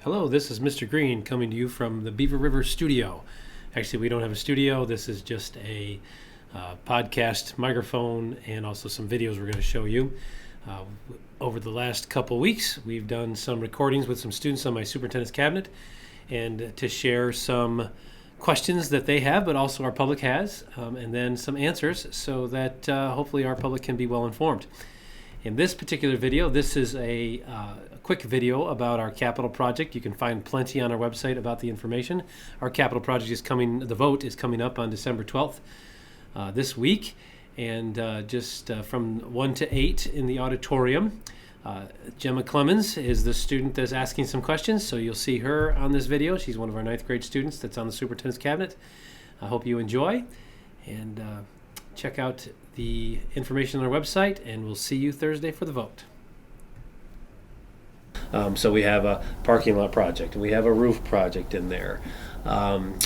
Hello, this is Mr. Green coming to you from the Beaver River Studio. Actually, we don't have a studio. This is just a podcast microphone and also some videos we're going to show you. Over the last couple weeks, we've done some recordings with some students on my superintendent's cabinet and to share some questions that they have, but also our public has, and then some answers so that hopefully our public can be well informed. In this particular video, this is a quick video about our capital project. You can find plenty on our website about the information. Our capital project is coming, the vote is coming up on December 12th this week, and just from 1 to 8 in the auditorium. Gemma Clemens is the student that's asking some questions, so you'll see her on this video. She's one of our 9th grade students that's on the superintendent's cabinet. I hope you enjoy, and check out the information on our website, and we'll see you Thursday for the vote. So we have a parking lot project, and we have a roof project in there.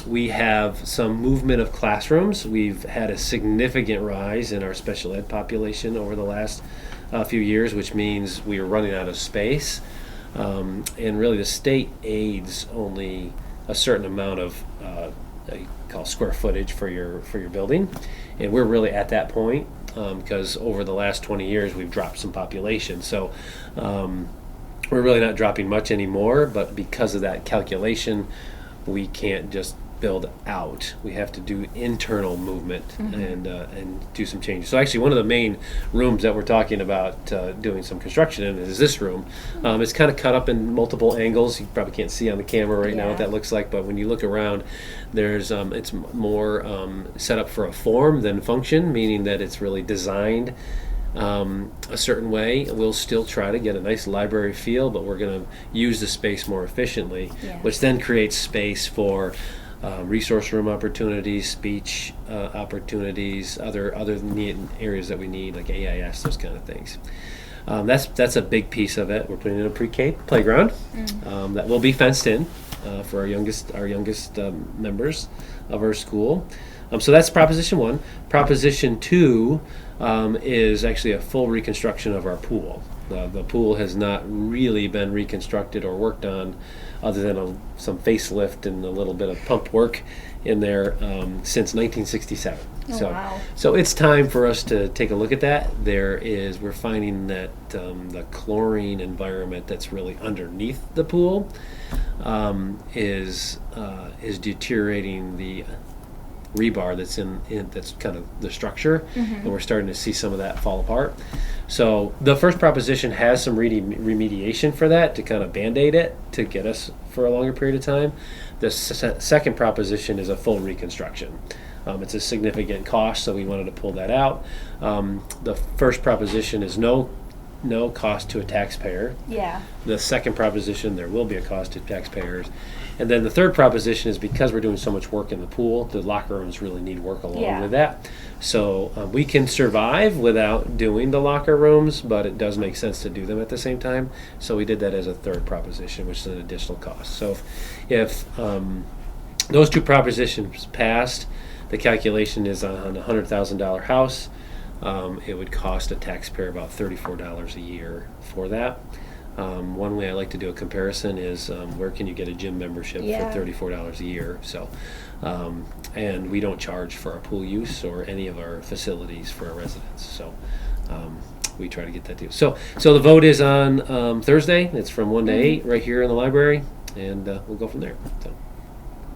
We have some movement of classrooms. We've had a significant rise in our special ed population over the last few years, which means we are running out of space. And really the state aids only a certain amount of call square footage for your building, and we're really at that point because over the last 20 years we've dropped some population, so we're really not dropping much anymore, but because of that calculation we can't just build out. We have to do internal movement and do some changes. So actually one of the main rooms that we're talking about doing some construction in is this room. It's kind of cut up in multiple angles. You probably can't see on the camera right now what that looks like, but when you look around, there's it's more set up for a form than function, meaning that it's really designed a certain way. We'll still try to get a nice library feel, but we're going to use the space more efficiently, which then creates space for resource room opportunities, speech opportunities, other neat areas that we need, like AIS, those kind of things. That's a big piece of it. We're putting in a pre-K playground that will be fenced in for our youngest members of our school. So that's Proposition 1. Proposition 2 is actually a full reconstruction of our pool. The pool has not really been reconstructed or worked on other than some facelift and a little bit of pump work in there since 1967. So it's time for us to take a look at that. We're finding that the chlorine environment that's really underneath the pool is deteriorating the rebar that's kind of the structure, and we're starting to see some of that fall apart. So the first proposition has some remediation for that to kind of band-aid it to get us for a longer period of time. The second proposition is a full reconstruction. It's a significant cost, so we wanted to pull that out. The first proposition is no cost to a taxpayer. The second proposition, there will be a cost to taxpayers. And then the third proposition is because we're doing so much work in the pool, the locker rooms really need work along with that. So we can survive without doing the locker rooms, but it does make sense to do them at the same time. So we did that as a third proposition, which is an additional cost. So if those two propositions passed, the calculation is on a $100,000 house. It would cost a taxpayer about $34 a year for that. One way I like to do a comparison is where can you get a gym membership for $34 a year? So, and we don't charge for our pool use or any of our facilities for our residents. So we try to get that too. So the vote is on Thursday. It's from 1 to 8 right here in the library, and we'll go from there. So.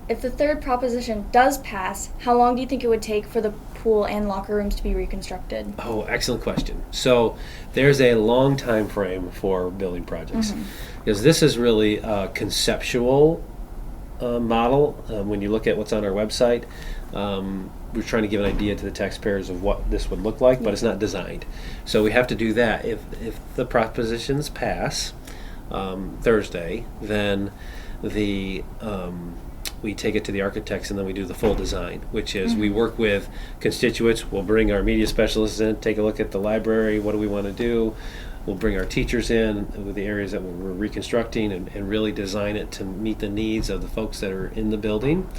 If the third proposition does pass, how long do you think it would take for the pool and locker rooms to be reconstructed? Oh, excellent question. So there's a long time frame for building projects because this is really a conceptual model. When you look at what's on our website, we're trying to give an idea to the taxpayers of what this would look like, but it's not designed. So we have to do that. If the propositions pass Thursday, then we take it to the architects, and then we do the full design, which is we work with constituents. We'll bring our media specialists in, take a look at the library. What do we want to do? We'll bring our teachers in with the areas that we're reconstructing and really design it to meet the needs of the folks that are in the building.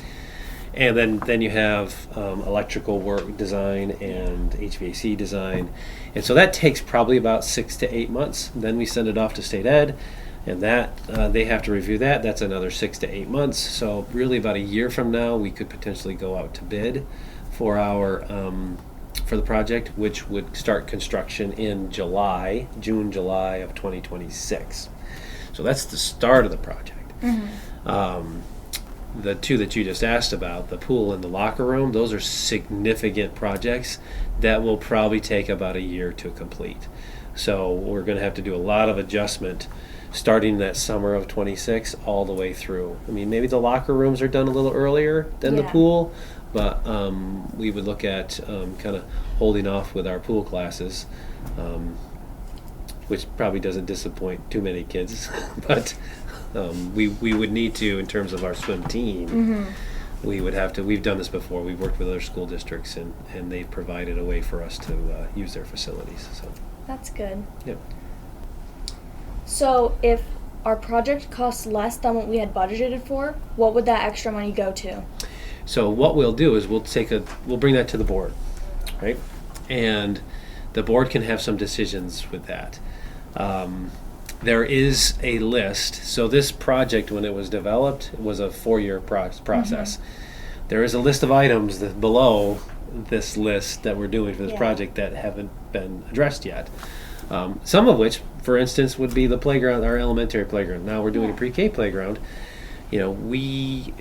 And then you have electrical work design and HVAC design. And so that takes probably about 6 to 8 months. Then we send it off to state ed. And that they have to review that. That's another 6 to 8 months. So really, about a year from now, we could potentially go out to bid for our for the project, which would start construction in June, July of 2026. So that's the start of the project. The two that you just asked about, the pool and the locker room, those are significant projects that will probably take about a year to complete. So we're going to have to do a lot of adjustment starting that summer of 26 all the way through. I mean, maybe the locker rooms are done a little earlier than the Yeah. pool, but we would look at kind of holding off with our pool classes, which probably doesn't disappoint too many kids, but we would need to, in terms of our swim team, we would have to, we've done this before, we've worked with other school districts, and they've provided a way for us to use their facilities. So, That's good. yep. So if our project costs less than what we had budgeted for, what would that extra money go to? So what we'll do is we'll bring that to the board, right? And the board can have some decisions with that. There is a list. So this project, when it was developed, was a 4-year process. There is a list of items that below this list that we're doing for this Yeah. project that haven't been addressed yet. Some of which, for instance, would be the playground, our elementary playground. Now we're doing a Yeah. pre-K playground. You know, we,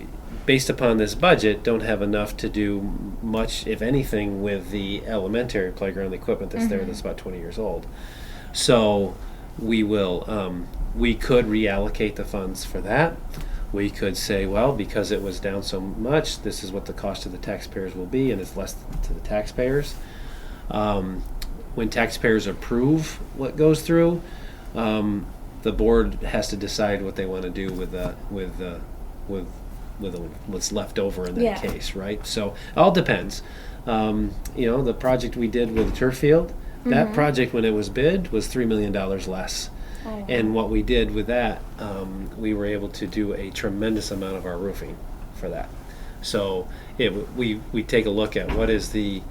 based upon this budget, don't have enough to do much, if anything, with the elementary playground equipment that's there that's about 20 years old. So we will, we could reallocate the funds for that. We could say, well, because it was down so much, this is what the cost to the taxpayers will be, and it's less to the taxpayers. When taxpayers approve what goes through, the board has to decide what they want to do with what's left over in that Yeah. case, right? So it all depends. You know, the project we did with the turf field, that project when it was bid was $3 million less. Oh. And what we did with that, we were able to do a tremendous amount of our roofing for that. So we take a look at what is the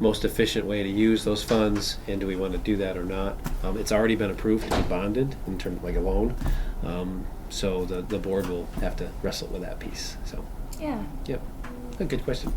most efficient way to use those funds, and do we want to do that or not? It's already been approved to be bonded in terms of like a loan. So the board will have to wrestle with that piece. So, Yeah. yep, a good question.